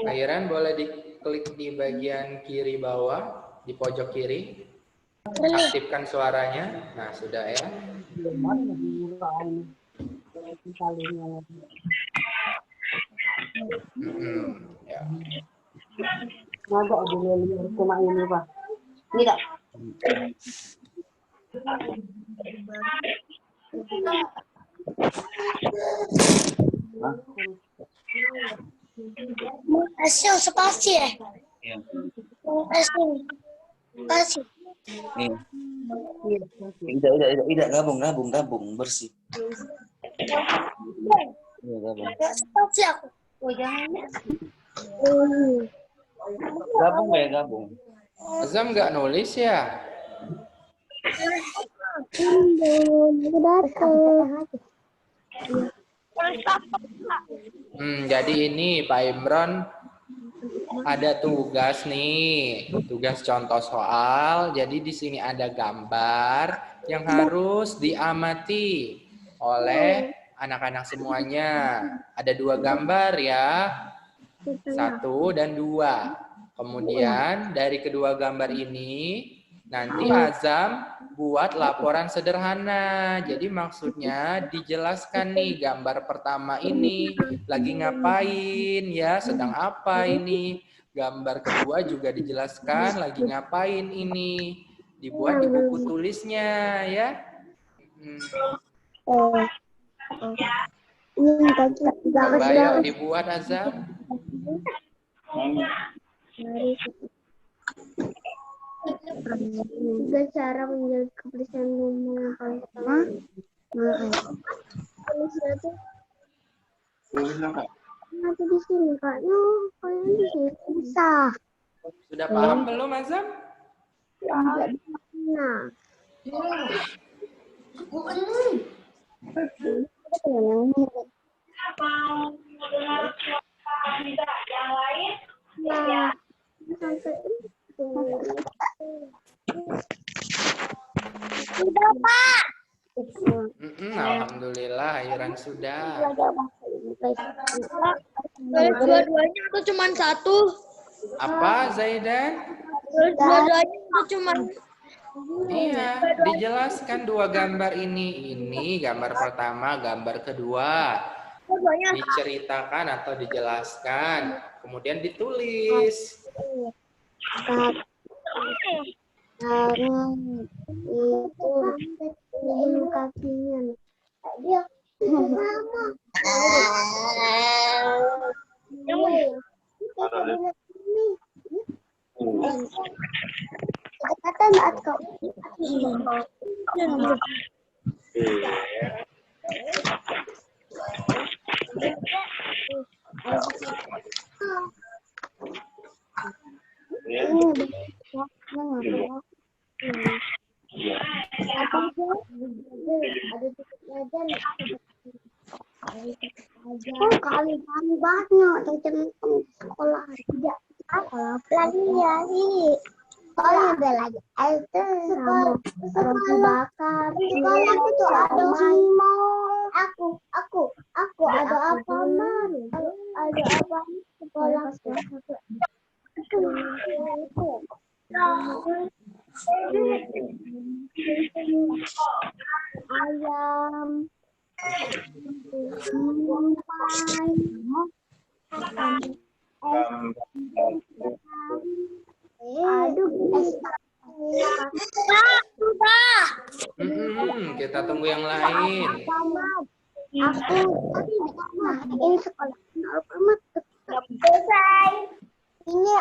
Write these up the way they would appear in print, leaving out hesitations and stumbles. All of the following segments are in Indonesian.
Airan boleh diklik di bagian kiri bawah, di pojok kiri. Aktifkan suaranya. Nah, sudah ya. Ya. Ada cuma ini, Pak. Tidak. Hasil spasi ya? Iya. Spasi. Tidak, gabung bersih. Iya, gabung. Spasi aku. Oh, jangan. Gabung. Azam nggak nulis ya? Jadi ini Pak Imron ada tugas nih, tugas contoh soal. Jadi di sini ada gambar yang harus diamati oleh anak-anak semuanya. Ada 2 gambar ya, 1 dan 2. Kemudian dari kedua gambar ini nanti Azam buat laporan sederhana. Jadi maksudnya dijelaskan nih gambar pertama ini lagi ngapain ya, sedang apa ini. Gambar kedua juga dijelaskan lagi ngapain ini. Dibuat di buku tulisnya ya. Coba yuk dibuat Azam. Juga cara menjaga kebersihan rumah yang paling utama. Nanti di sini kayaknya di sini bisa. Sudah paham belum Azam? Nah. Nah, sampai sudah Pak. Alhamdulillah, Airan sudah. Dua-duanya itu cuma 1. Apa Zaidan? Dua-duanya itu cuma. Iya, dijelaskan 2 gambar ini. Ini gambar pertama, gambar kedua. Diceritakan atau dijelaskan, kemudian ditulis. Itu kakinya. Dia kata nggak kau. Kali banyak macam sekolah tidak sekolah lagi ya sih. Sekolah belajar itu sekolah bakar. Sekolah itu ada mall. Aku ada apa man? Ada apa sekolah? Ayam. Aduh, sudah. Kita tunggu yang lain. Aku ini sekolah selesai. Ini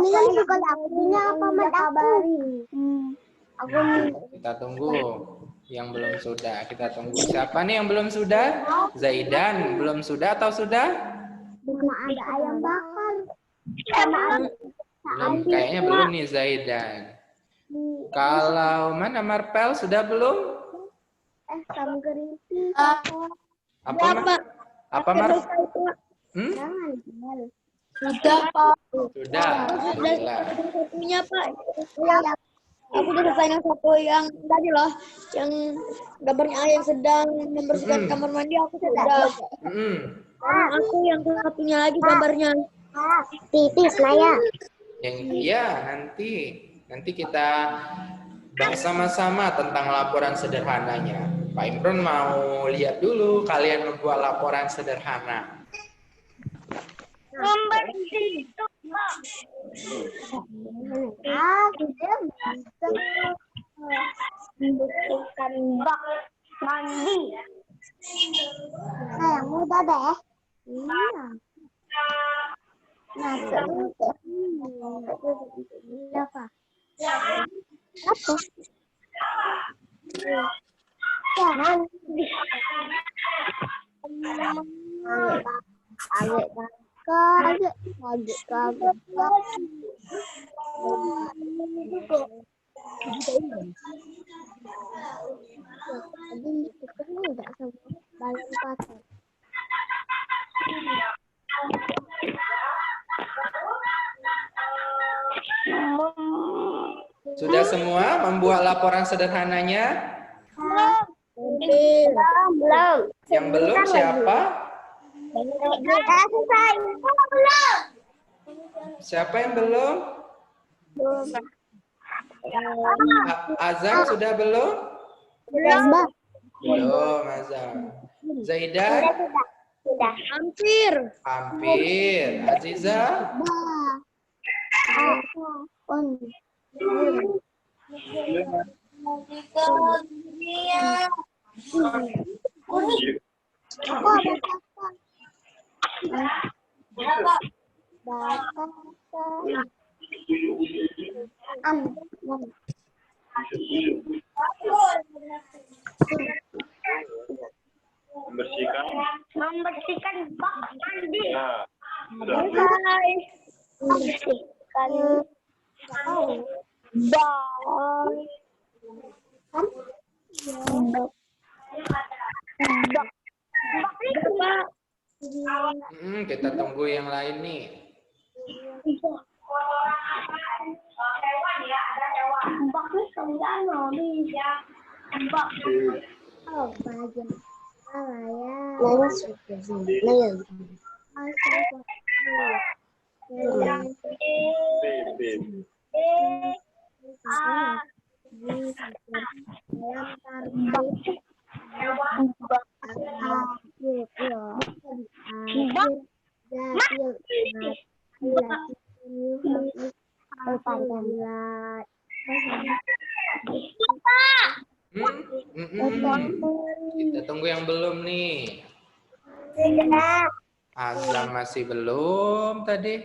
kan sekolah aku. Ini apa mat kabari? Kita tunggu yang belum sudah. Kita tunggu. Siapa nih yang belum sudah? Zaidan belum sudah atau sudah? Belum ada ayam bakar. Belum, kayaknya belum nih Zaidan. Kalau mana Marpel sudah belum? Kamu keripik. Apa Apa Mar? Hmm? Sudah, Pak. Sudah. Alhamdulillah. Satunya, Pak. Aku udah selesai yang satu yang tadi loh, yang gambarnya ayah yang sedang membersihkan kamar mandi, aku sudah. Aku yang satunya lagi gambarnya. Titis Naya. Yang iya nanti kita bahas sama-sama tentang laporan sederhananya. Pak Imron mau lihat dulu kalian membuat laporan sederhana. Nomor itu. Kita bisa membersihkan bak mandi. Yang mudah deh. Iya. Masuk. Apa? Apa? Jangan. Kaget. Sudah semua membuat laporan sederhananya? Belum. Yang belum siapa? Siapa yang belum? Azam sudah belum? Belum, Azam. Zaidan? Sudah. Hampir. Aziza? Membersihkan bak mandi. Kita tunggu yang lain nih. Kita tunggu yang belum nih. Azam masih belum tadi.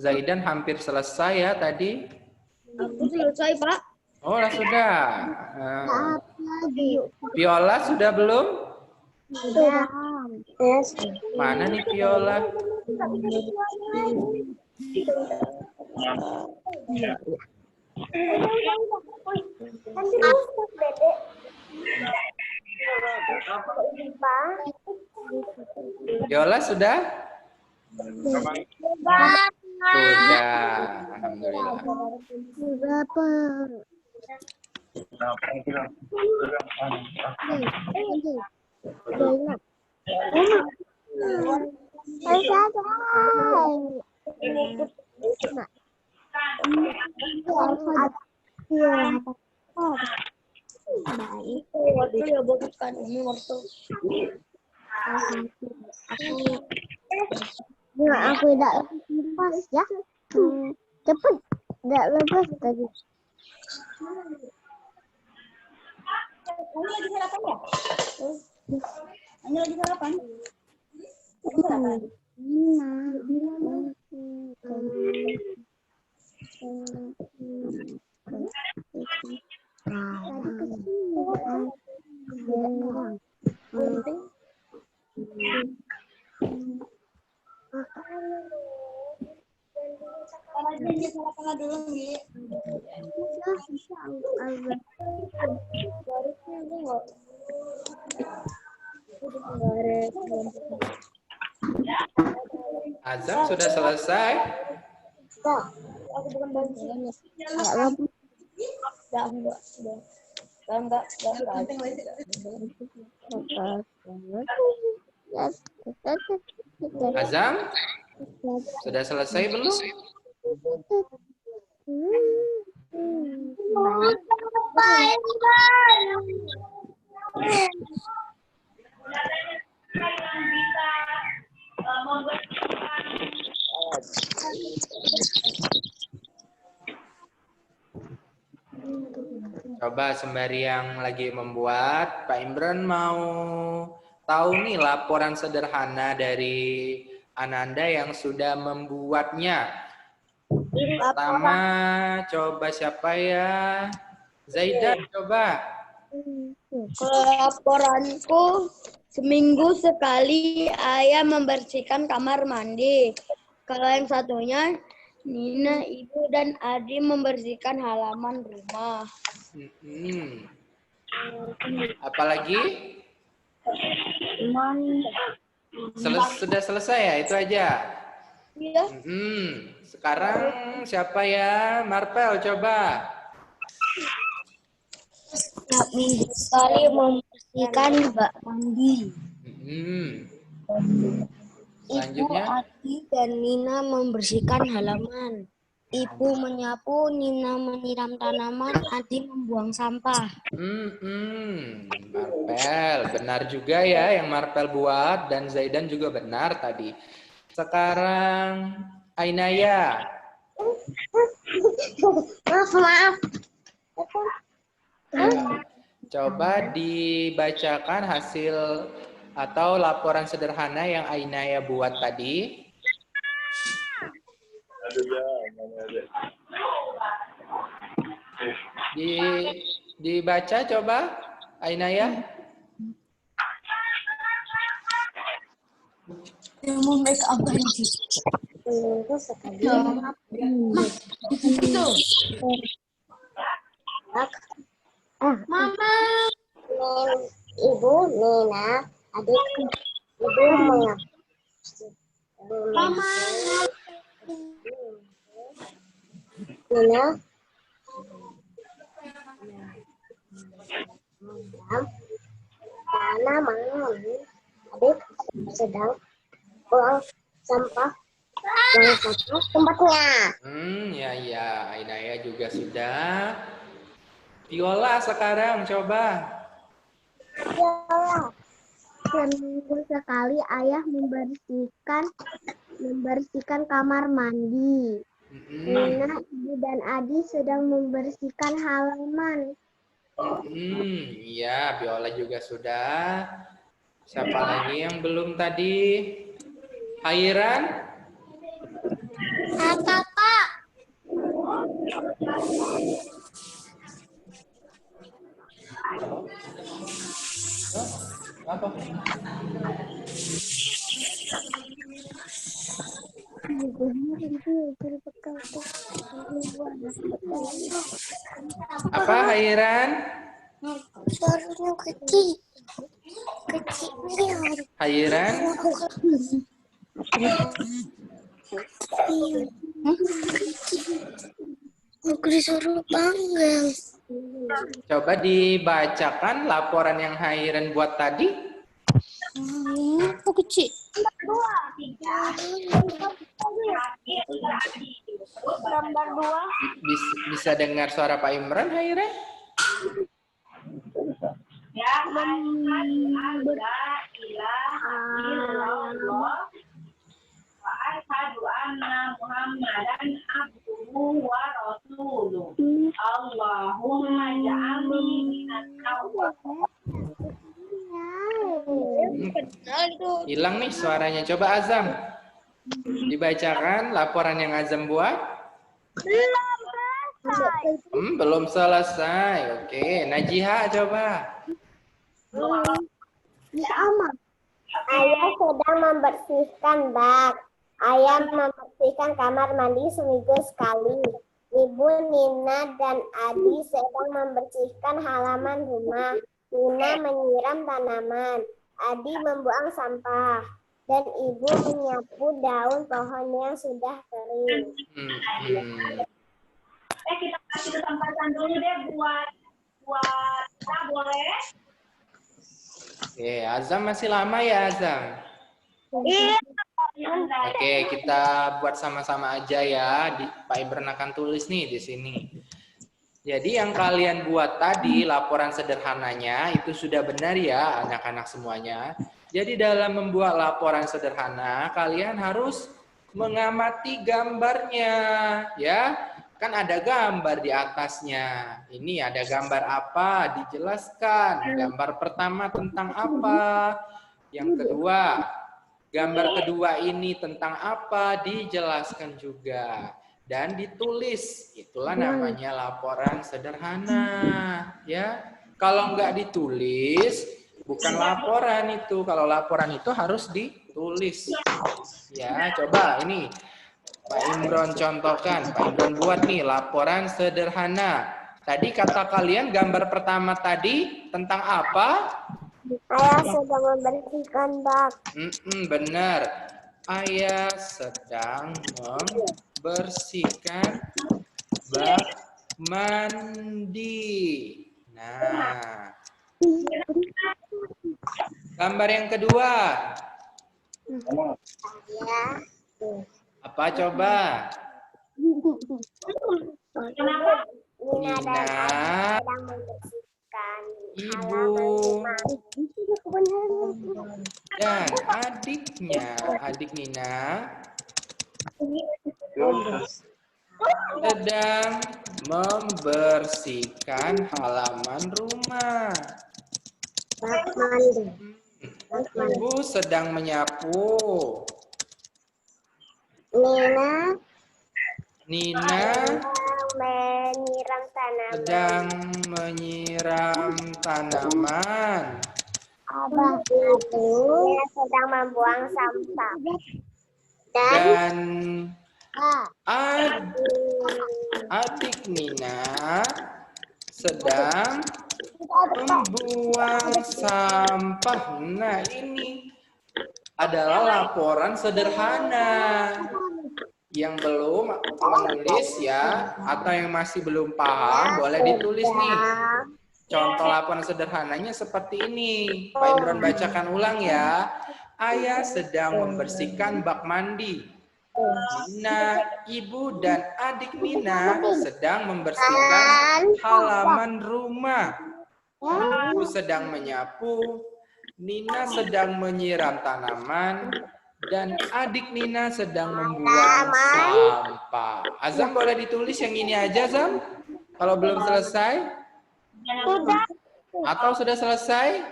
Zaidan hampir selesai ya tadi. Aku selesai, Pak. Oh, sudah. Viola sudah belum? Sudah. Mana nih Viola? Viola sudah? Sudah. Alhamdulillah. Berapa? Waktu ya bukan ini waktu. Aku tidak lepas ya. Cepat, tidak lepas tadi. Kamu lagi sarapan ya? Kamu lagi sarapan? Sarapan dulu, Gi. Garisnya ada nggak? Garis. Azam sudah selesai? Aku bukan bantu. Enggak. Azam sudah selesai belum? Coba sembari yang lagi membuat, Pak Imran mau tahu nih laporan sederhana dari Ananda yang sudah membuatnya. Pertama, coba siapa ya? Zaidan, coba. Kalau laporanku, seminggu sekali ayah membersihkan kamar mandi. Kalau yang satunya, Nina, Ibu, dan Adi membersihkan halaman rumah. Apalagi? Sudah selesai ya? Itu aja? Iya. Sekarang siapa ya? Marpel, coba. Minggu sekali membersihkan bak mandi. Selanjutnya. Ibu, Adi, dan Nina membersihkan halaman. Ibu menyapu, Nina menyiram tanaman, Adi membuang sampah. Marpel, benar juga ya yang Marpel buat dan Zaidan juga benar tadi. Sekarang Ainaya. Maaf. Coba dibacakan hasil atau laporan sederhana yang Ainaya buat tadi. Dibaca coba, Ainaya. Mau make up lagi. Seminggu sekali. Mama. Ibu, Nina, adik, Ibu mengaku. Mama. Nina, tanaman. Adik sedang buang sampah yang satu tempatnya. Ya, Ainaya juga sudah. Viola sekarang coba. Seminggu sekali ayah membersihkan kamar mandi. Nina, Ibu, dan Adi sedang membersihkan halaman. Iya, Viola juga sudah. Siapa lagi yang belum tadi? Hairan? Apa, Pak? Apa? Apa, Hairan? Suaranya kecil. Hairan? Aku disuruh panggil. Coba dibacakan laporan yang Hairan buat tadi. Aku kecil. Gambar 2. Bisa dengar suara Pak Imran, Hairan? Hilang nih suaranya. Coba Azam. Dibacakan laporan yang Azam buat. Belum selesai. Oke, Najiha coba. Ayah sedang membersihkan bak. Ayah membersihkan kamar mandi seminggu sekali. Ibu Nina dan Adi sedang membersihkan halaman rumah. Nina menyiram tanaman. Adi membuang sampah. Dan ibu menyapu daun pohon yang sudah kering. Kita kasih kesempatan dulu deh buat boleh? Oke, Azam masih lama ya, Azam? Iya. Oke, kita buat sama-sama aja ya. Pak Ibran akan tulis nih di sini. Jadi yang kalian buat tadi, laporan sederhananya, itu sudah benar ya anak-anak semuanya. Jadi dalam membuat laporan sederhana, kalian harus mengamati gambarnya. Ya, kan ada gambar di atasnya. Ini ada gambar apa? Dijelaskan. Gambar pertama tentang apa? Yang kedua, gambar kedua ini tentang apa? Dijelaskan juga. Dan ditulis. Itulah namanya laporan sederhana. Ya, kalau nggak ditulis, bukan laporan itu. Kalau laporan itu harus ditulis. Ya, coba ini Pak Imron contohkan. Pak Imron buat nih laporan sederhana. Tadi kata kalian gambar pertama tadi tentang apa? Ayah sedang membersihkan bak. Benar. Ayah sedang membersihkan bak mandi. Nah, gambar yang kedua. Ya. Apa coba? Nina dan Nina, sedang membersihkan ibu, dan adiknya. Adik Nina sedang membersihkan halaman rumah. bak mandi. Ibu sedang menyapu. Nina menyiram tanaman. sedang menyiram tanaman. Abah itu sedang membuang sampah. Dan Dan adik Nina sedang membuang sampah. Nah, ini adalah laporan sederhana. Yang belum menulis ya, atau yang masih belum paham, boleh ditulis nih. Contoh laporan sederhananya seperti ini. Pak Imron bacakan ulang ya. Ayah sedang membersihkan bak mandi. Nina, ibu dan adik Nina sedang membersihkan halaman rumah. Ibu sedang menyapu. Nina sedang menyiram tanaman. Dan adik Nina sedang membuang sampah. Azam boleh ditulis yang ini aja, Azam? Kalau belum selesai? Atau sudah selesai?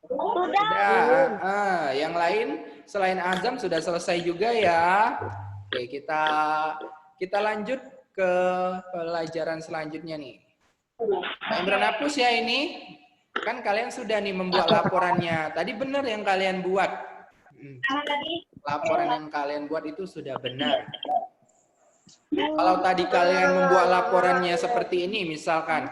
Sudah. Yang lain selain Azam sudah selesai juga ya. Oke, kita lanjut ke pelajaran selanjutnya nih. Pak Imran hapus ya ini. Kan kalian sudah nih membuat laporannya. Tadi benar yang kalian buat. Laporan yang kalian buat itu sudah benar. Kalau tadi kalian membuat laporannya seperti ini, misalkan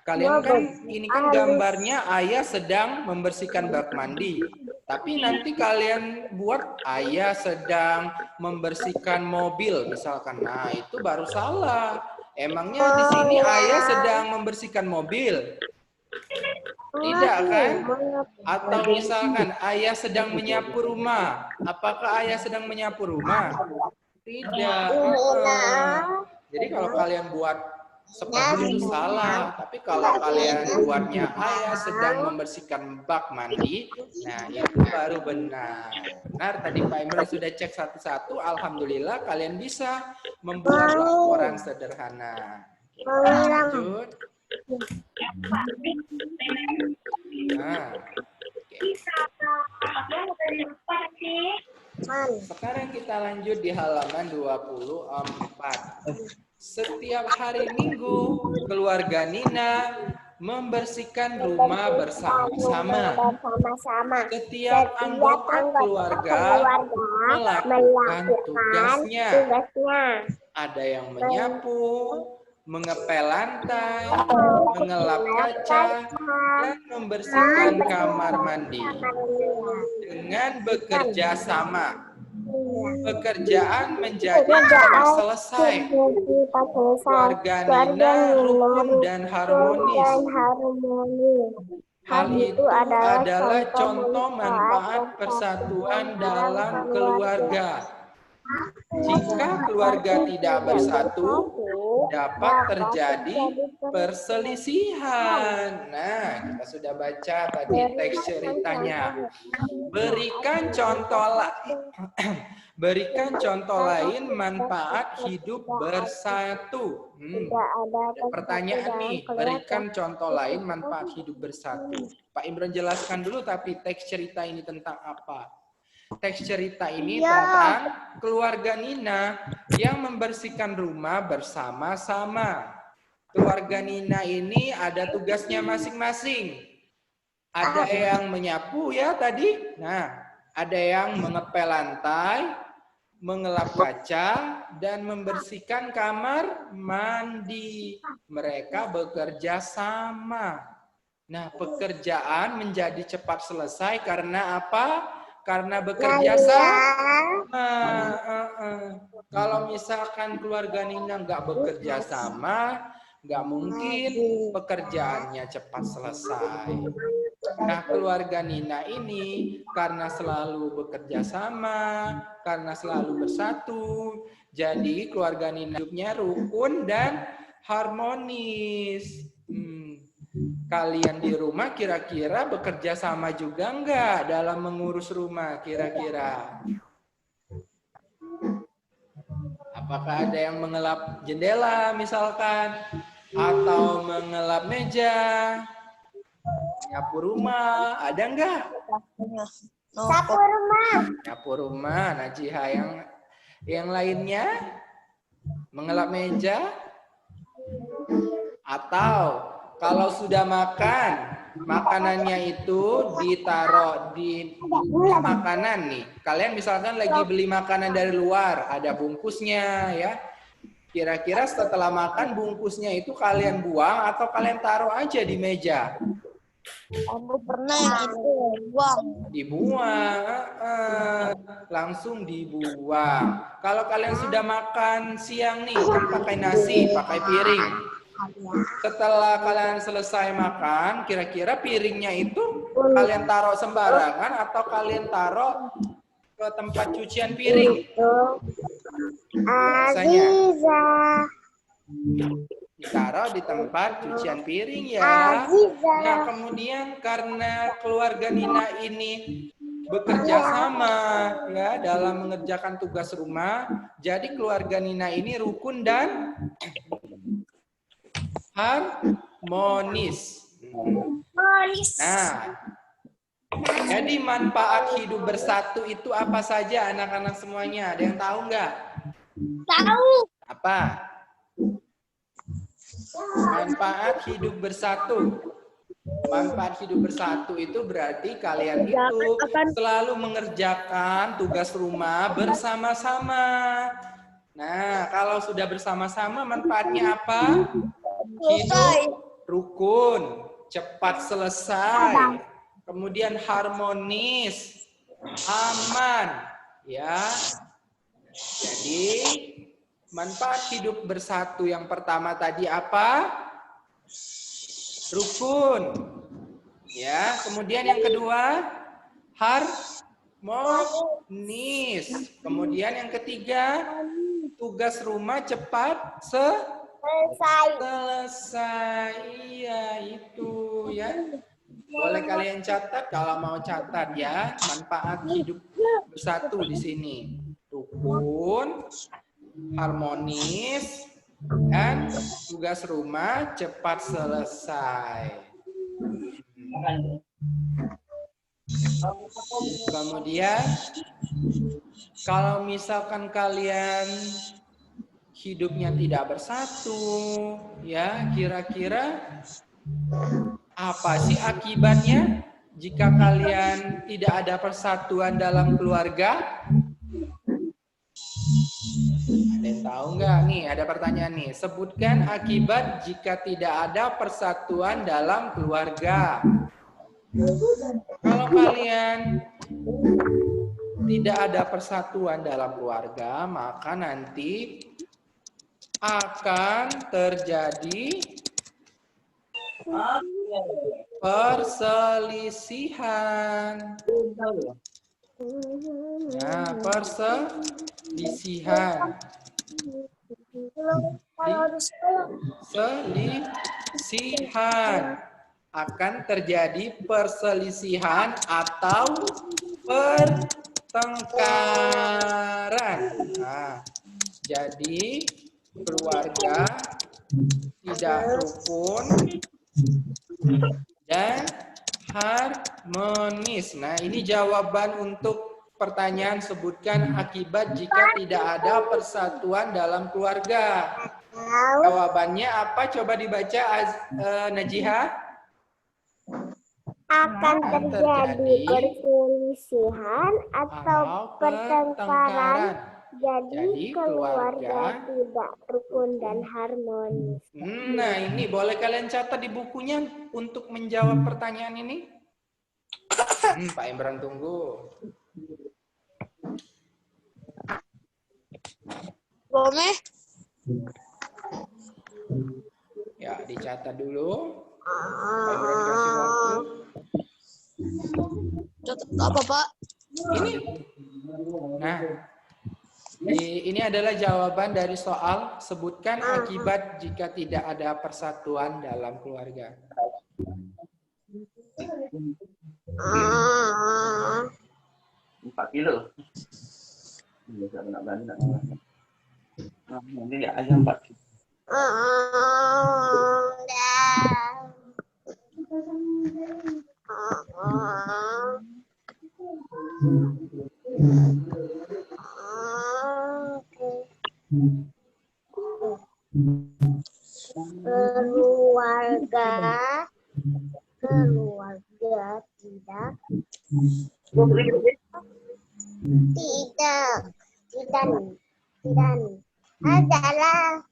kalian kan ini kan gambarnya ayah sedang membersihkan bak mandi, tapi nanti kalian buat ayah sedang membersihkan mobil, misalkan. Nah, itu baru salah. Emangnya di sini ayah sedang membersihkan mobil? Tidak kan? Atau misalkan ayah sedang menyapu rumah. Apakah ayah sedang menyapu rumah? Tidak. Jadi kalau kalian buat seperti itu salah. Tapi kalau kalian buatnya ayah sedang membersihkan bak mandi, nah itu baru benar. Benar, tadi Pak Imran sudah cek satu-satu. Alhamdulillah kalian bisa membuat laporan sederhana. Kita lanjut. Nah, sekarang kita lanjut di halaman 24. Setiap hari Minggu, keluarga Nina membersihkan rumah bersama-sama. Setiap anggota keluarga melakukan tugasnya. ada yang menyapu, mengepel lantai, mengelap kaca, dan membersihkan kamar mandi. Dengan bekerja sama, pekerjaan menjadi cepat selesai. Keluarga Nina rukun dan harmonis. Hal itu adalah contoh manfaat persatuan dalam keluarga. Jika keluarga tidak bersatu, dapat terjadi perselisihan. Nah, kita sudah baca tadi teks ceritanya. Berikan contoh lain manfaat hidup bersatu. Pertanyaan nih, berikan contoh lain manfaat hidup bersatu. Pak Imron jelaskan dulu, tapi teks cerita ini tentang apa? Teks cerita ini tentang keluarga Nina yang membersihkan rumah bersama-sama. Keluarga Nina ini ada tugasnya masing-masing. Ada yang menyapu ya tadi. Nah, ada yang mengepel lantai, mengelap kaca, dan membersihkan kamar mandi. Mereka bekerja sama. Nah, pekerjaan menjadi cepat selesai karena apa? Karena bekerja sama. Kalau misalkan keluarga Nina nggak bekerja sama, nggak mungkin pekerjaannya cepat selesai. Nah, keluarga Nina ini karena selalu bekerja sama, karena selalu bersatu, jadi keluarga Nina hidupnya rukun dan harmonis. Kalian di rumah kira-kira bekerja sama juga enggak dalam mengurus rumah kira-kira? Apakah ada yang mengelap jendela misalkan? Atau mengelap meja? Nyapu rumah? Ada enggak? Sapu rumah. Nyapu rumah. Najiha yang lainnya? Mengelap meja? Atau kalau sudah makan, makanannya itu ditaruh di makanan nih. Kalian misalkan lagi beli makanan dari luar, ada bungkusnya ya. Kira-kira setelah makan bungkusnya itu kalian buang atau kalian taruh aja di meja? Aku pernah yang itu buang. Dibuang, langsung dibuang. Kalau kalian sudah makan siang nih, kan pakai nasi, pakai piring. Setelah kalian selesai makan, kira-kira piringnya itu kalian taruh sembarangan atau kalian taruh ke tempat cucian piring? Biasanya ditaruh di tempat cucian piring ya. Nah, kemudian karena keluarga Nina ini bekerja sama ya dalam mengerjakan tugas rumah, jadi keluarga Nina ini rukun dan harmonis. Nah, jadi manfaat hidup bersatu itu apa saja anak-anak semuanya? Ada yang tahu nggak? Tahu. Apa? Manfaat hidup bersatu. Manfaat hidup bersatu itu berarti kalian itu selalu mengerjakan tugas rumah bersama-sama. Nah, kalau sudah bersama-sama manfaatnya apa? Hidup rukun, cepat selesai, kemudian harmonis, aman, ya. Jadi manfaat hidup bersatu yang pertama tadi apa? Rukun, ya. Kemudian yang kedua harmonis. Kemudian yang ketiga tugas rumah cepat selesai. Iya, itu ya. Boleh kalian catat kalau mau catat ya, manfaat hidup bersatu di sini. Rukun, harmonis, dan tugas rumah cepat selesai. Kemudian kalau misalkan kalian hidupnya tidak bersatu, ya kira-kira apa sih akibatnya jika kalian tidak ada persatuan dalam keluarga? Ada yang tahu nggak? Nih, ada pertanyaan nih. Sebutkan akibat jika tidak ada persatuan dalam keluarga. Kalau kalian tidak ada persatuan dalam keluarga, maka nanti akan terjadi perselisihan. Nah, perselisihan. Selisihan. Akan terjadi perselisihan atau pertengkaran. Nah, jadi keluarga tidak rukun dan harmonis. Nah, ini jawaban untuk pertanyaan sebutkan akibat jika tidak ada persatuan dalam keluarga. Jawabannya apa? Coba dibaca, Najiha. Akan terjadi perselisihan atau pertengkaran. Jadi keluarga tidak rukun dan harmonis. Nah, ini boleh kalian catat di bukunya untuk menjawab pertanyaan ini. Pak Imran tunggu. Boleh? Ya, dicatat dulu. Pak Imran kasih waktu. Catat apa, Pak? Ini. Nah, ini adalah jawaban dari soal sebutkan akibat jika tidak ada persatuan dalam keluarga. 4 kilo. Nanti ya aja 4 kilo. Keluarga tidak adalah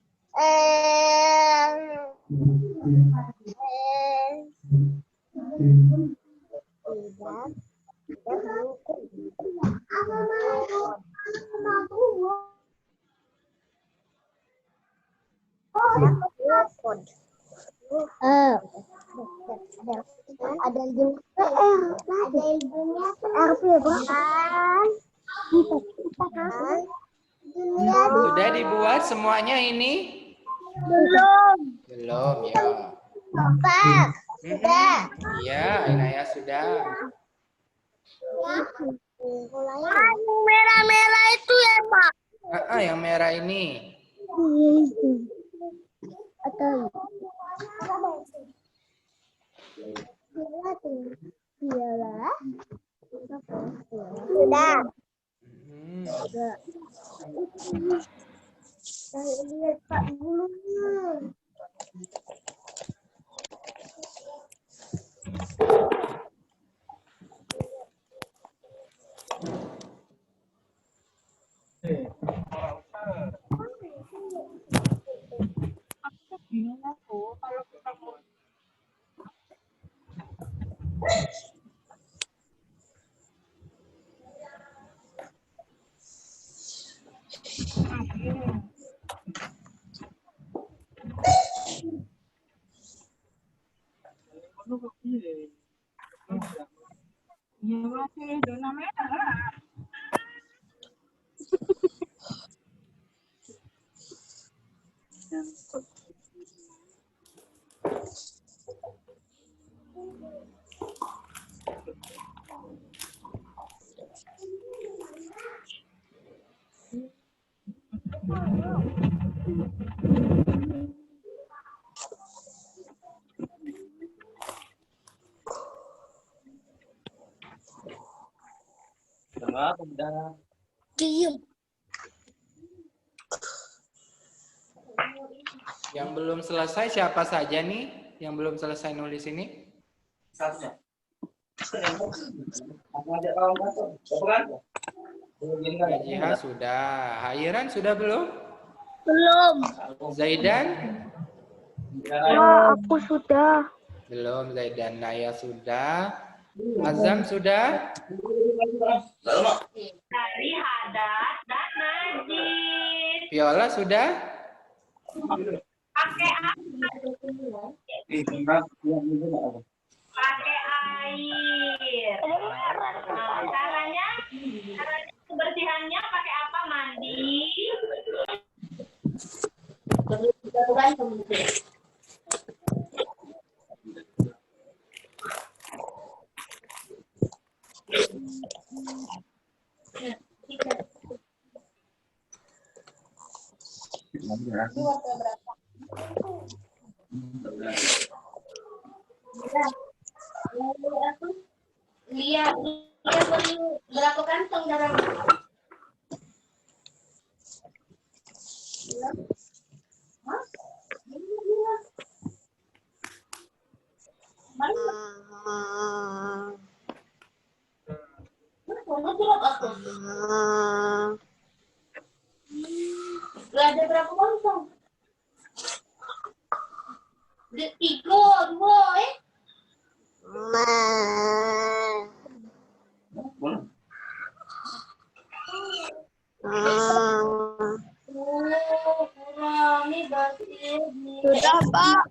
ada ibunya Sudah dibuat semuanya ini? Belum ya. Iya, Inaya sudah. merah-merah itu ya, Pak. Yang merah ini. Atau sudah. Lihat Pak bulunya. Yang belum selesai siapa saja nih? Yang belum selesai nulis ini? Satunya. Najiha sudah. Hairan sudah belum? Belum. Zaidan? Aku sudah. Belum, Zaidan. Naya sudah. Azam sudah? Dari Hadas dan Najib. Viola sudah? Pakai pakai air. Nah, caranya kebersihannya pakai apa? Mandi. Lihat berapa kantong dalam ada berapa kantong? Tiga, dua, Sudah, Pak.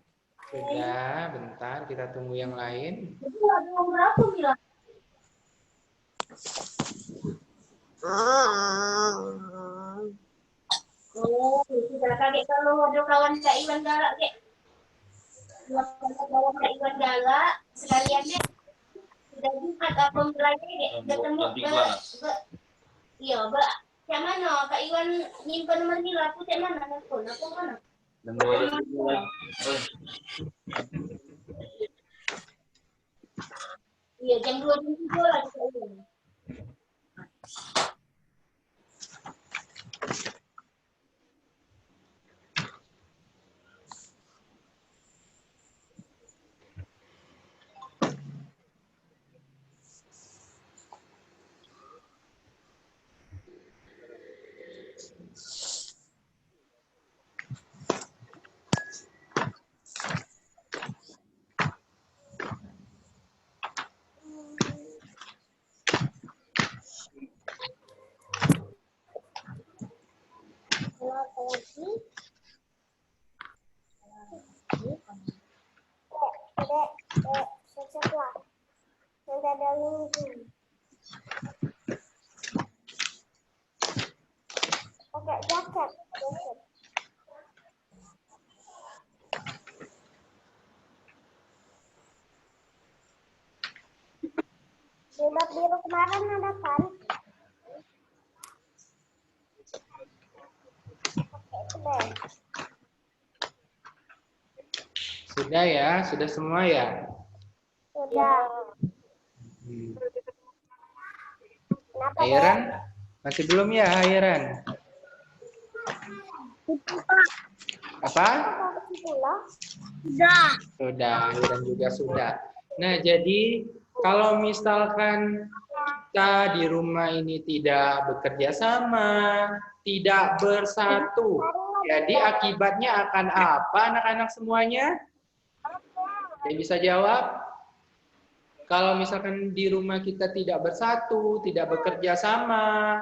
Sudah, bentar kita tunggu yang lain. Berapa Mila? Oh, sudah kaget kalau ada kawan Kak Iwan galak, Kak. Kawan Kak Iwan galak, sekaliannya sudah Jumat apa belajar, Kak. Ketemu iya, Mbak. Cak mana? Kak Iwan nyimpan nomor Mila, aku cak mana? Nelfon, aku mana? Iya, jam 2 jam 3 lah Kak Iwan. Setelah nanti ada minggu. Pakai jaket. Jilbab biru kemarin ada kan? Pakai itu deh. Sudah ya? Sudah semua ya? Sudah. Kenapa Airan? Masih belum ya, Airan? Apa? Sudah. Sudah, Airan juga sudah. Nah, jadi kalau misalkan kita di rumah ini tidak bekerja sama, tidak bersatu, jadi akibatnya akan apa anak-anak semuanya? Yang bisa jawab? Kalau misalkan di rumah kita tidak bersatu, tidak bekerja sama,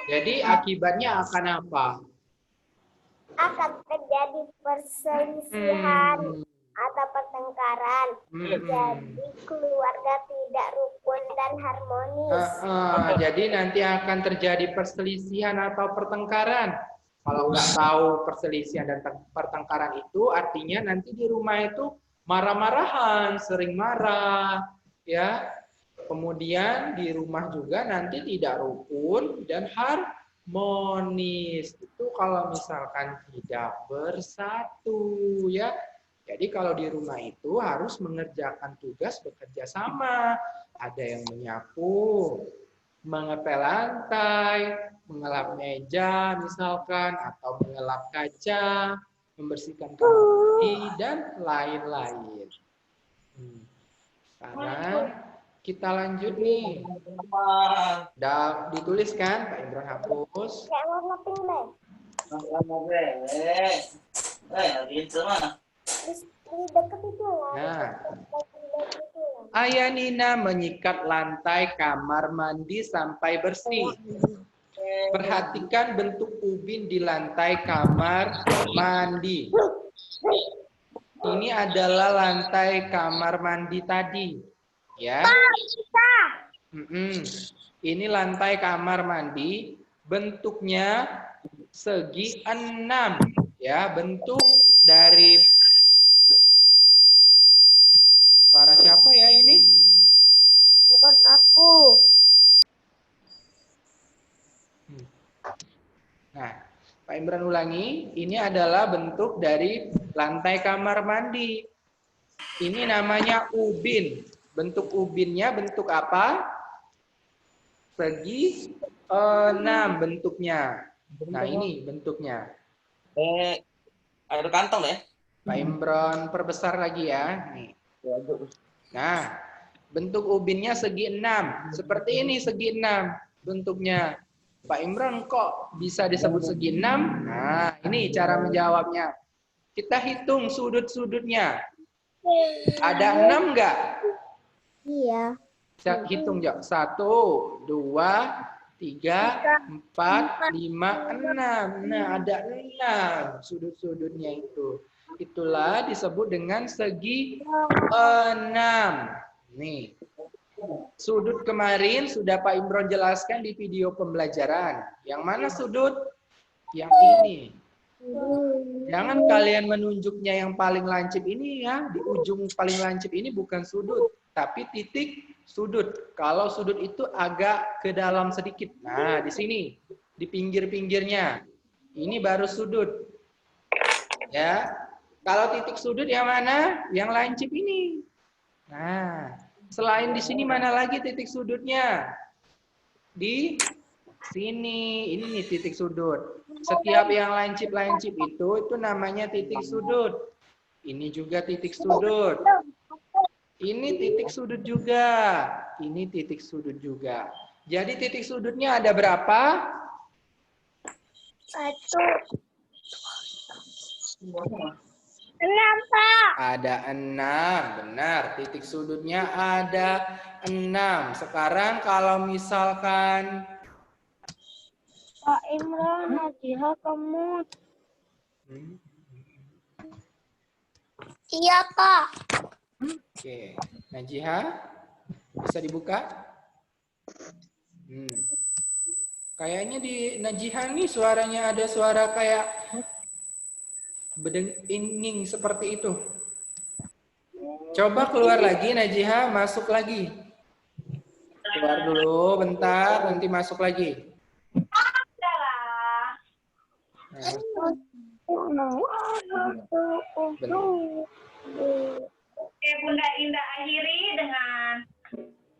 jadi akibatnya akan apa? Akan terjadi perselisihan atau pertengkaran. Jadi keluarga tidak rukun dan harmonis. Jadi nanti akan terjadi perselisihan atau pertengkaran. Kalau nggak tahu perselisihan dan pertengkaran itu, artinya nanti di rumah itu marah-marahan, sering marah, ya. Kemudian di rumah juga nanti tidak rukun dan harmonis. Itu kalau misalkan tidak bersatu, ya. Jadi kalau di rumah itu harus mengerjakan tugas bekerja sama. Ada yang menyapu, mengepel lantai, mengelap meja misalkan, atau mengelap kaca, membersihkan kamar mandi, dan lain-lain. Sekarang kita lanjut nih. Udah ditulis kan? Pak Imran hapus. Kayak warna pink deh. Gitu mah. Di dekat itu lah. Nah, Ayah Nina menyikat lantai kamar mandi sampai bersih. Perhatikan bentuk ubin di lantai kamar mandi. Ini adalah lantai kamar mandi tadi, ya. Ini lantai kamar mandi, bentuknya segi 6, ya. Bentuk dari suara siapa ya ini? Bukan aku. Nah, Pak Imran ulangi, ini adalah bentuk dari lantai kamar mandi. Ini namanya ubin. Bentuk ubinnya bentuk apa? Segi 6 bentuknya. Nah, ini bentuknya. Ada kantong ya? Pak Imran perbesar lagi ya. Nih. Nah, bentuk ubinnya segi 6. Seperti ini segi 6 bentuknya. Pak Imran kok bisa disebut segi 6? Nah, ini cara menjawabnya. Kita hitung sudut-sudutnya. Ada 6 enggak? Iya. Kita hitung, Jok. 1, 2, 3, 4, 5, 6. Nah, ada 6 sudut-sudutnya itu. Itulah disebut dengan segi 6. Nih. Sudut kemarin sudah Pak Imron jelaskan di video pembelajaran. Yang mana sudut? Yang ini. Jangan kalian menunjuknya yang paling lancip ini ya. Di ujung paling lancip ini bukan sudut, tapi titik sudut. Kalau sudut itu agak ke dalam sedikit. Nah, di sini. Di pinggir-pinggirnya. Ini baru sudut. Ya. Kalau titik sudut yang mana? Yang lancip ini. Nah, selain di sini mana lagi titik sudutnya? Di sini. Ini nih titik sudut. Setiap yang lancip-lancip itu namanya titik sudut. Ini juga titik sudut. Ini titik sudut juga. Ini titik sudut juga. Jadi titik sudutnya ada berapa? 1. 6, Pak. Ada 6, benar. Titik sudutnya ada 6. Sekarang kalau misalkan Pak Imran, Najiha kamu. Iya, Pak. Oke, Najiha bisa dibuka? Kayaknya di Najiha nih suaranya ada suara kayak bedenging seperti itu. Coba keluar lagi Najiha, masuk lagi. Keluar dulu bentar, nanti masuk lagi. Oke, Bunda Indah akhiri dengan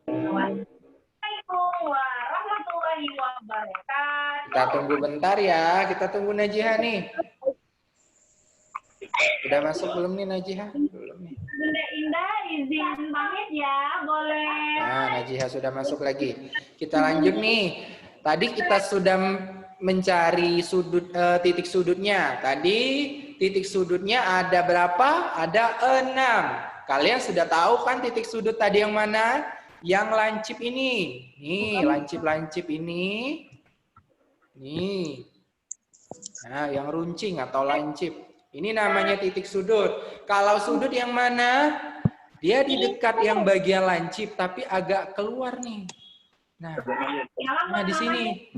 Assalamualaikum warahmatullahi wabarakatuh. Kita tunggu bentar ya, kita tunggu Najiha nih. Udah masuk belum nih Najiha? Belum nih. Bunda Indah izin pamit ya, boleh. Nah, Najiha sudah masuk lagi. Kita lanjut nih. Tadi kita sudah mencari sudut titik sudutnya. Tadi titik sudutnya ada berapa? Ada 6. Kalian sudah tahu kan titik sudut tadi yang mana? Yang lancip ini. Nih, lancip-lancip ini. Nih. Nah, yang runcing atau lancip. Ini namanya titik sudut. Kalau sudut yang mana? Dia di dekat yang bagian lancip tapi agak keluar nih. Nah, di sini.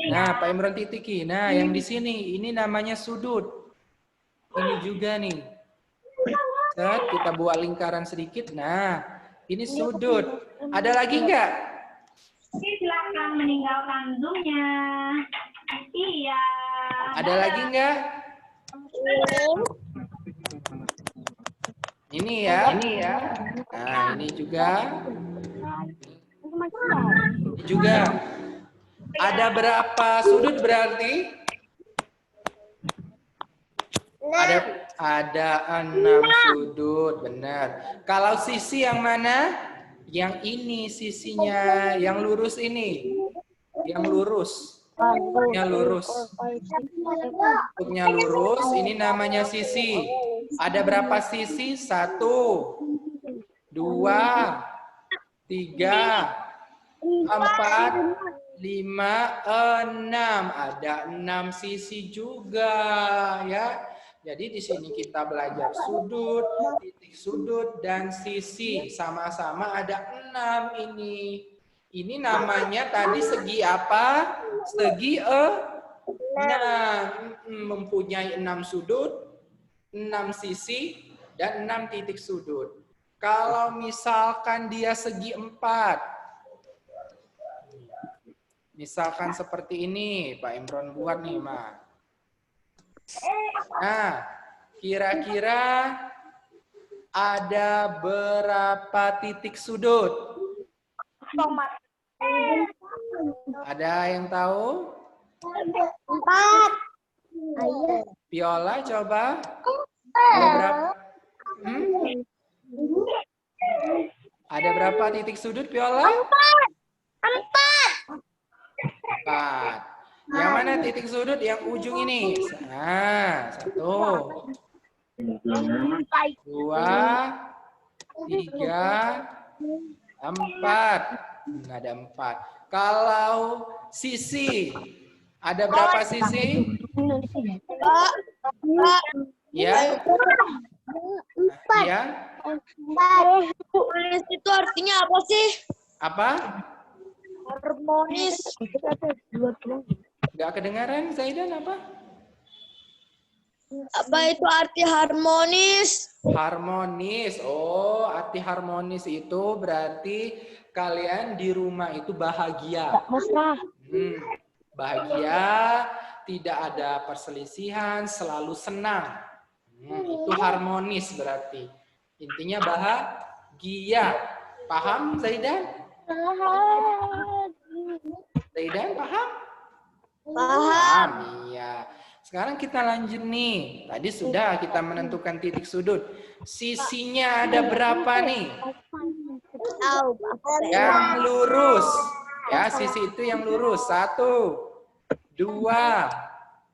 Nah, Pak Imran titiki. Nah, yang di sini ini namanya sudut. Ini juga nih. Set, kita buat lingkaran sedikit. Nah, ini sudut. Ada lagi enggak? Silakan meninggalkan Zoom-nya. Iya. Ada lagi enggak? Ini ya. Nah, ini juga. Ini juga. Ada berapa sudut berarti? Ada 6 sudut, benar. Kalau sisi yang mana? Yang ini sisinya, yang lurus ini. Yang lurus. Bentuknya lurus. Bentuknya lurus, ini namanya sisi. Ada berapa sisi? 1, 2, 3, 4, 5, 6. Ada 6 sisi juga ya. Jadi di sini kita belajar sudut, titik sudut, dan sisi. Sama-sama ada 6 ini. Ini namanya tadi segi apa? Segi 6. Mempunyai 6 sudut, 6 sisi, dan 6 titik sudut. Kalau misalkan dia segi 4. Misalkan seperti ini, Pak Imron buat nih, Ma. Nah, kira-kira ada berapa titik sudut? Ada yang tahu? 4. Viola coba. Ada berapa? Ada berapa titik sudut, Viola? 4. Yang mana titik sudut yang ujung ini? Nah, 1, 2, 3, 4. Ada 4. Kalau sisi, ada berapa sisi? Ya. Ya. Harmonis itu artinya apa sih? Apa? Harmonis. Nggak kedengaran, Zaidan, apa? Apa itu arti harmonis? Harmonis. Oh, arti harmonis itu berarti kalian di rumah itu bahagia. Bahagia, tidak ada perselisihan, selalu senang. Itu harmonis berarti. Intinya bahagia. Paham, Zaidan? Zaidan, paham? Paham. Iya. Sekarang kita lanjut nih. Tadi sudah kita menentukan titik sudut. Sisinya ada berapa nih? Yang lurus. Ya, sisi itu yang lurus. 1, 2,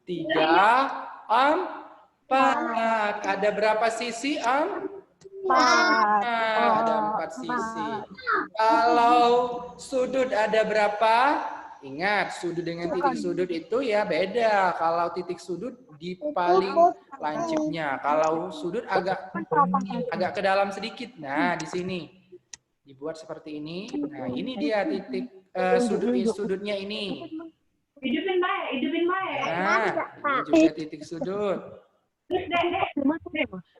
3, 4. Ada berapa sisi, ada 4 sisi. Kalau sudut ada berapa? Ingat, sudut dengan titik sudut itu ya beda. Kalau titik sudut di paling lancipnya. Kalau sudut agak ke dalam sedikit. Nah, di sini dibuat seperti ini. Nah, ini dia titik sudutnya ini. Hidupin baik. Nah, ini juga titik sudut. Terus Dek.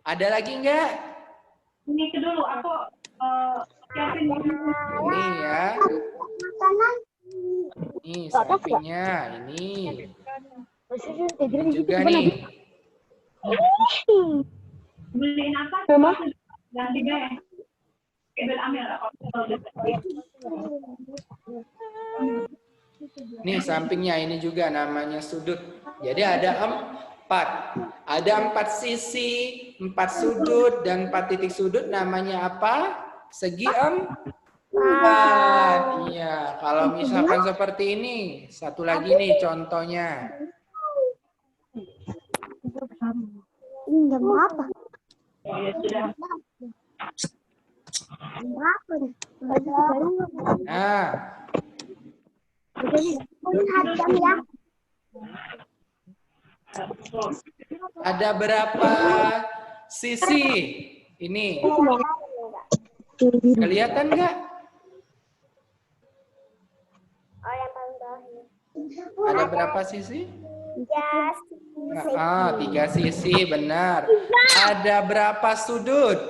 Ada lagi enggak? Ini ke dulu, aku siapin Ini ya. Ini sampingnya, ini. Ini juga nih. beliin apa? Ganti deh. Ambil Nih sampingnya ini juga namanya sudut. Jadi ada 4. Ada 4 sisi, 4 sudut, dan 4 titik sudut namanya apa? Segi 4. Iya, kalau misalkan seperti ini, satu lagi nih contohnya. Enggak mau apa? Nah, ada berapa sisi? Ini. Kelihatan nggak? Oh, yang paling bawah ini. Ada berapa sisi? 3 3 sisi, benar. Ada berapa sudut?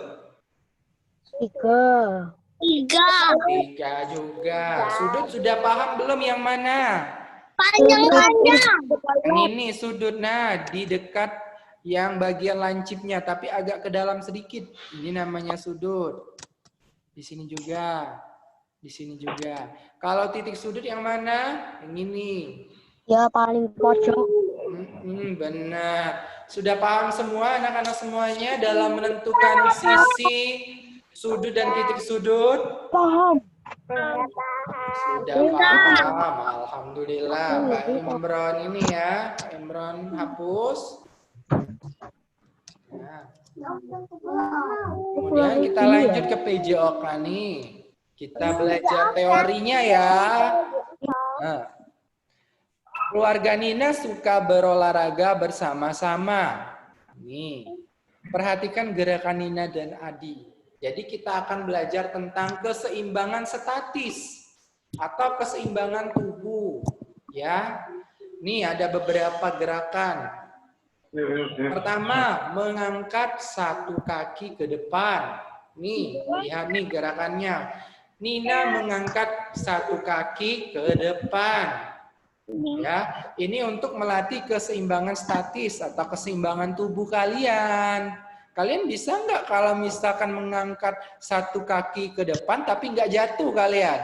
3 3 juga. Sudut sudah paham belum yang mana? panjang. Yang ini sudut. Nah, di dekat yang bagian lancipnya, tapi agak ke dalam sedikit. Ini namanya sudut. Di sini juga. Di sini juga. Kalau titik sudut yang mana? Yang ini. Ya paling pojok. Benar. Sudah paham semua anak-anak semuanya dalam menentukan sisi, sudut, dan titik sudut? Paham. Sudah paham, alhamdulillah. Mbak Imron ini ya, Mbak Imron hapus. Nah. Kemudian kita lanjut ke PJOK nih. Kita belajar teorinya ya. Nah. Keluarga Nina suka berolahraga bersama-sama. Nih, perhatikan gerakan Nina dan Adi. Jadi kita akan belajar tentang keseimbangan statis atau keseimbangan tubuh. Ya, nih ada beberapa gerakan. Pertama, mengangkat satu kaki ke depan. Nih, lihat nih gerakannya. Nina mengangkat satu kaki ke depan. Ya, ini untuk melatih keseimbangan statis atau keseimbangan tubuh kalian. Kalian bisa nggak kalau misalkan mengangkat satu kaki ke depan tapi nggak jatuh kalian?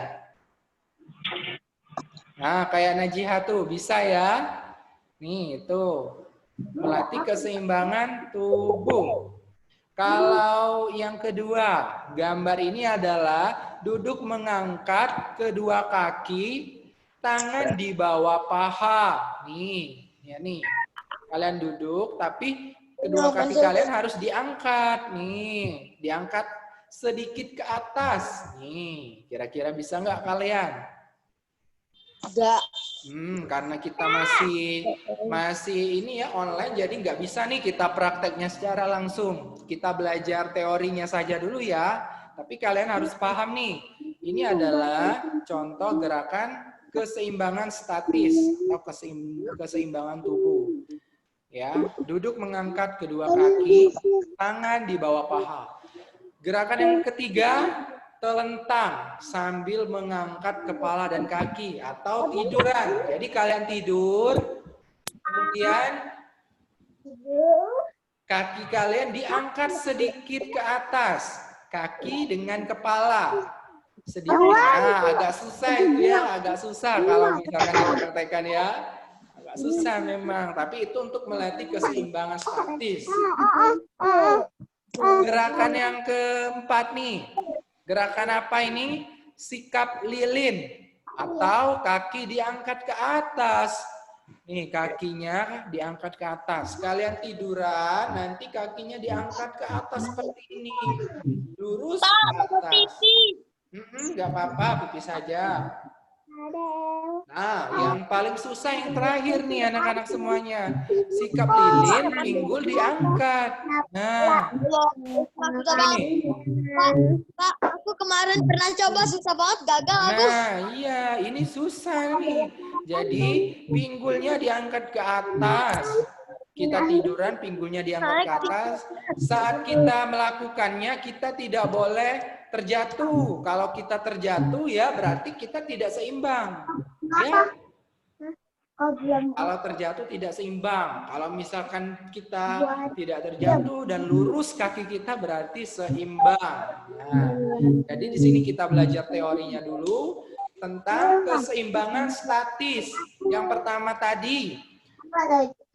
Nah, kayak Najihah tuh bisa ya. Nih, itu melatih keseimbangan tubuh. Kalau yang kedua, gambar ini adalah duduk mengangkat kedua kaki, tangan di bawah paha. Nih, ya nih. Kalian duduk, tapi kedua kaki kalian harus diangkat. Nih, diangkat sedikit ke atas. Nih, kira-kira bisa nggak kalian? Enggak. Karena kita masih ini ya online, jadi nggak bisa nih kita prakteknya secara langsung. Kita belajar teorinya saja dulu ya. Tapi kalian harus paham nih, ini adalah contoh gerakan keseimbangan statis atau keseimbangan tubuh. Ya, duduk mengangkat kedua kaki, tangan di bawah paha. Gerakan yang ketiga, telentang sambil mengangkat kepala dan kaki atau tiduran. Jadi kalian tidur, kemudian kaki kalian diangkat sedikit ke atas, kaki dengan kepala. Sedikit, nah, agak susah itu ya, agak susah kalau misalkan dipraktekkan ya. Agak susah memang, tapi itu untuk melatih keseimbangan statis. Gerakan yang keempat nih, gerakan apa ini? Sikap lilin atau kaki diangkat ke atas. Nih, kakinya diangkat ke atas. Kalian tiduran, nanti kakinya diangkat ke atas seperti ini. Lurus ke atas. Nggak apa-apa, pipis saja. Nah, yang paling susah yang terakhir nih anak-anak semuanya. Sikap lilin, pinggul diangkat. Nah, ini. Pak, aku kemarin pernah coba susah banget, gagal aku. Nah, iya, ini susah nih. Jadi, pinggulnya diangkat ke atas. Kita tiduran, pinggulnya diangkat ke atas. Saat kita melakukannya, kita tidak boleh terjatuh. Kalau kita terjatuh, ya berarti kita tidak seimbang. Ya. Kalau terjatuh tidak seimbang. Kalau misalkan kita tidak terjatuh dan lurus kaki kita berarti seimbang. Nah, jadi di sini kita belajar teorinya dulu tentang keseimbangan statis. Yang pertama tadi,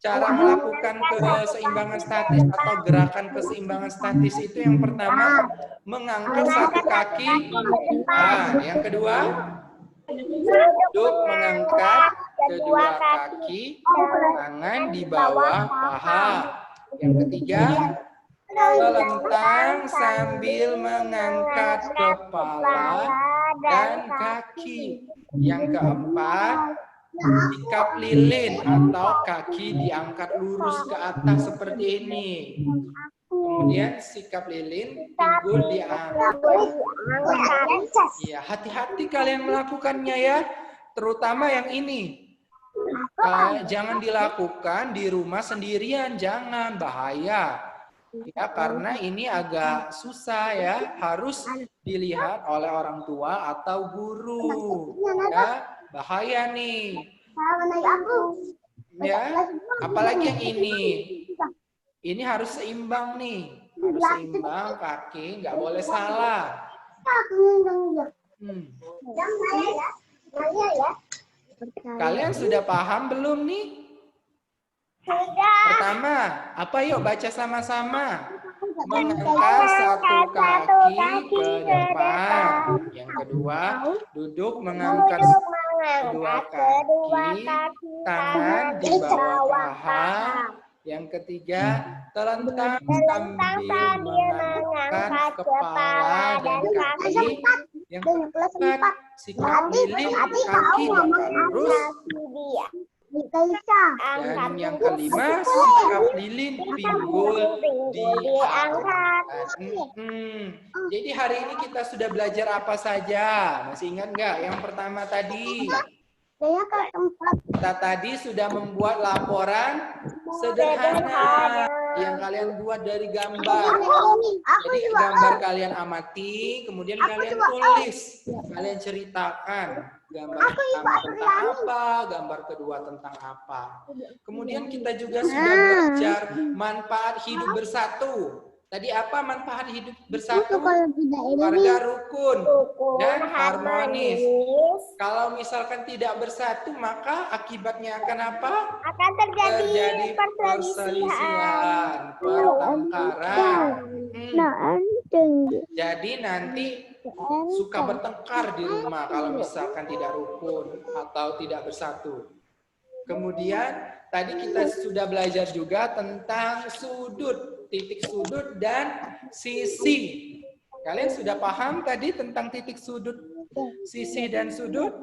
cara melakukan keseimbangan statis atau gerakan keseimbangan statis itu yang pertama mengangkat satu kaki. Nah, yang kedua duduk mengangkat kedua kaki, tangan di bawah paha. Yang ketiga telentang sambil mengangkat kepala dan kaki. Yang keempat sikap lilin atau kaki diangkat lurus ke atas seperti ini. Kemudian sikap lilin, pinggul diangkat. Ya, hati-hati kalian melakukannya ya, terutama yang ini. Jangan dilakukan di rumah sendirian, jangan, bahaya. Ya, karena ini agak susah ya, harus dilihat oleh orang tua atau guru. Ya. Bahaya nih. Ya, apalagi yang ini. Ini harus seimbang nih. Harus seimbang kaki, nggak boleh salah. Kalian sudah paham belum nih? Pertama, apa yuk baca sama-sama? Mengangkat satu kaki ke depan. Yang kedua, duduk mengangkat kedua kaki, tangan di bawah paha. Yang ketiga, telentang sambil mengangkat kepala dan kaki. Yang keempat, sikap lilin kaki tegak lurus. Dan yang kelima, sikap lilin pinggul diangkat. Jadi hari ini kita sudah belajar apa saja? Masih ingat nggak? Yang pertama tadi. Kita tadi sudah membuat laporan sederhana yang kalian buat dari gambar. Jadi gambar kalian amati, kemudian kalian tulis. Kalian ceritakan gambar pertama tentang apa, gambar kedua tentang apa. Kemudian kita juga sudah belajar manfaat hidup bersatu. Tadi apa manfaat hidup bersatu? Warga rukun dan harmonis. Kalau misalkan tidak bersatu, maka akibatnya akan apa? Akan terjadi perselisihan, pertengkaran. Jadi nanti suka bertengkar di rumah kalau misalkan tidak rukun atau tidak bersatu. Kemudian tadi kita sudah belajar juga tentang sudut, titik sudut dan sisi. Kalian sudah paham tadi tentang titik sudut, sisi dan sudut?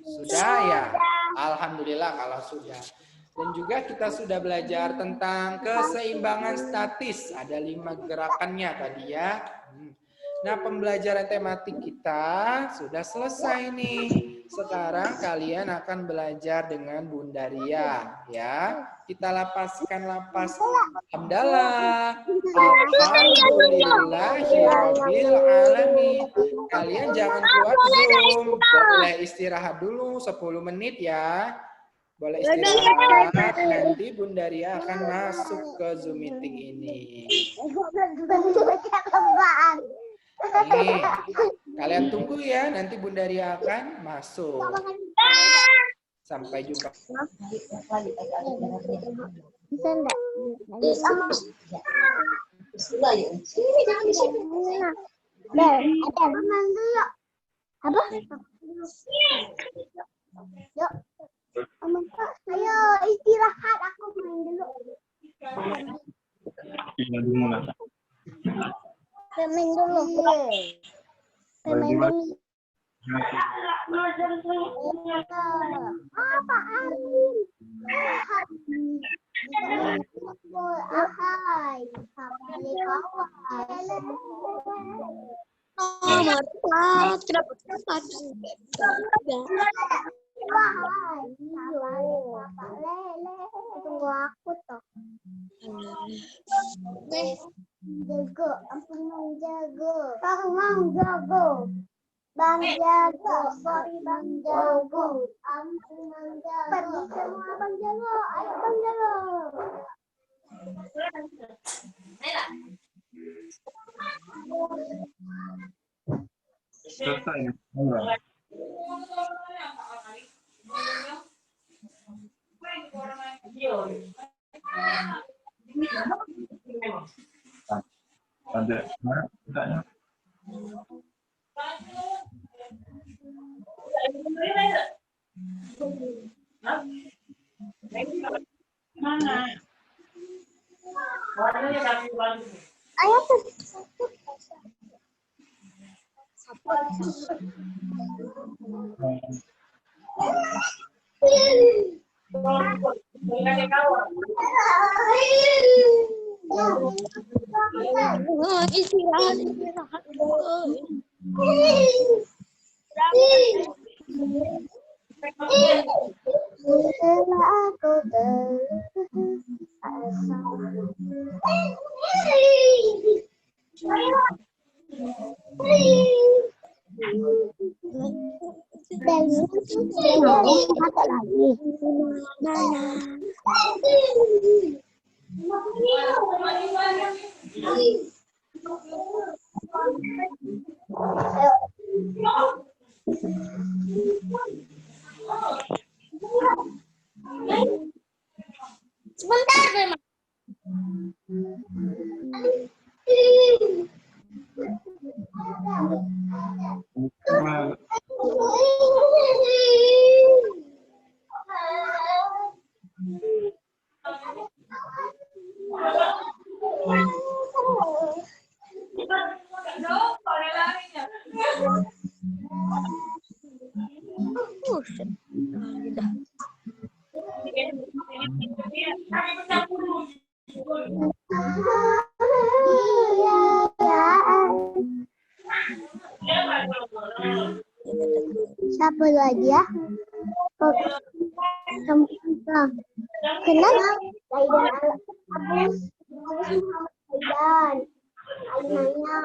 Sudah ya? Alhamdulillah kalau sudah. Dan juga kita sudah belajar tentang keseimbangan statis. Ada 5 gerakannya tadi ya. Nah, pembelajaran tematik kita sudah selesai nih. Sekarang kalian akan belajar dengan Bunda Ria, ya. Kita lapaskan lapas hamdalah. Alhamdulillahirabbil alamin. Kalian jangan keluar Zoom. Boleh istirahat dulu 10 menit ya. Boleh istirahat. Nanti Bunda Ria akan masuk ke Zoom meeting ini. Nih, kalian tunggu ya, nanti Bunda Ria akan masuk. Sampai jumpa. Bisa enggak? Apa? Yuk. Ayo istirahat, aku main dulu. Main dulu. Main dulu. Apa Arin? Ahai. Kenapa? Tunggu aku toh. Jago, ampun mau jago. Aku mau jago. Bang jago, sorry Bang jago. Ampun Bang jago. Pergi semua Bang jago. Ayo Bang jago. Selesai. Ada mana? Ayo tuh. Sebentar memang. Buset. Nah, gitu. Siapa lagi ya? Kenal? Laidan Ainanya.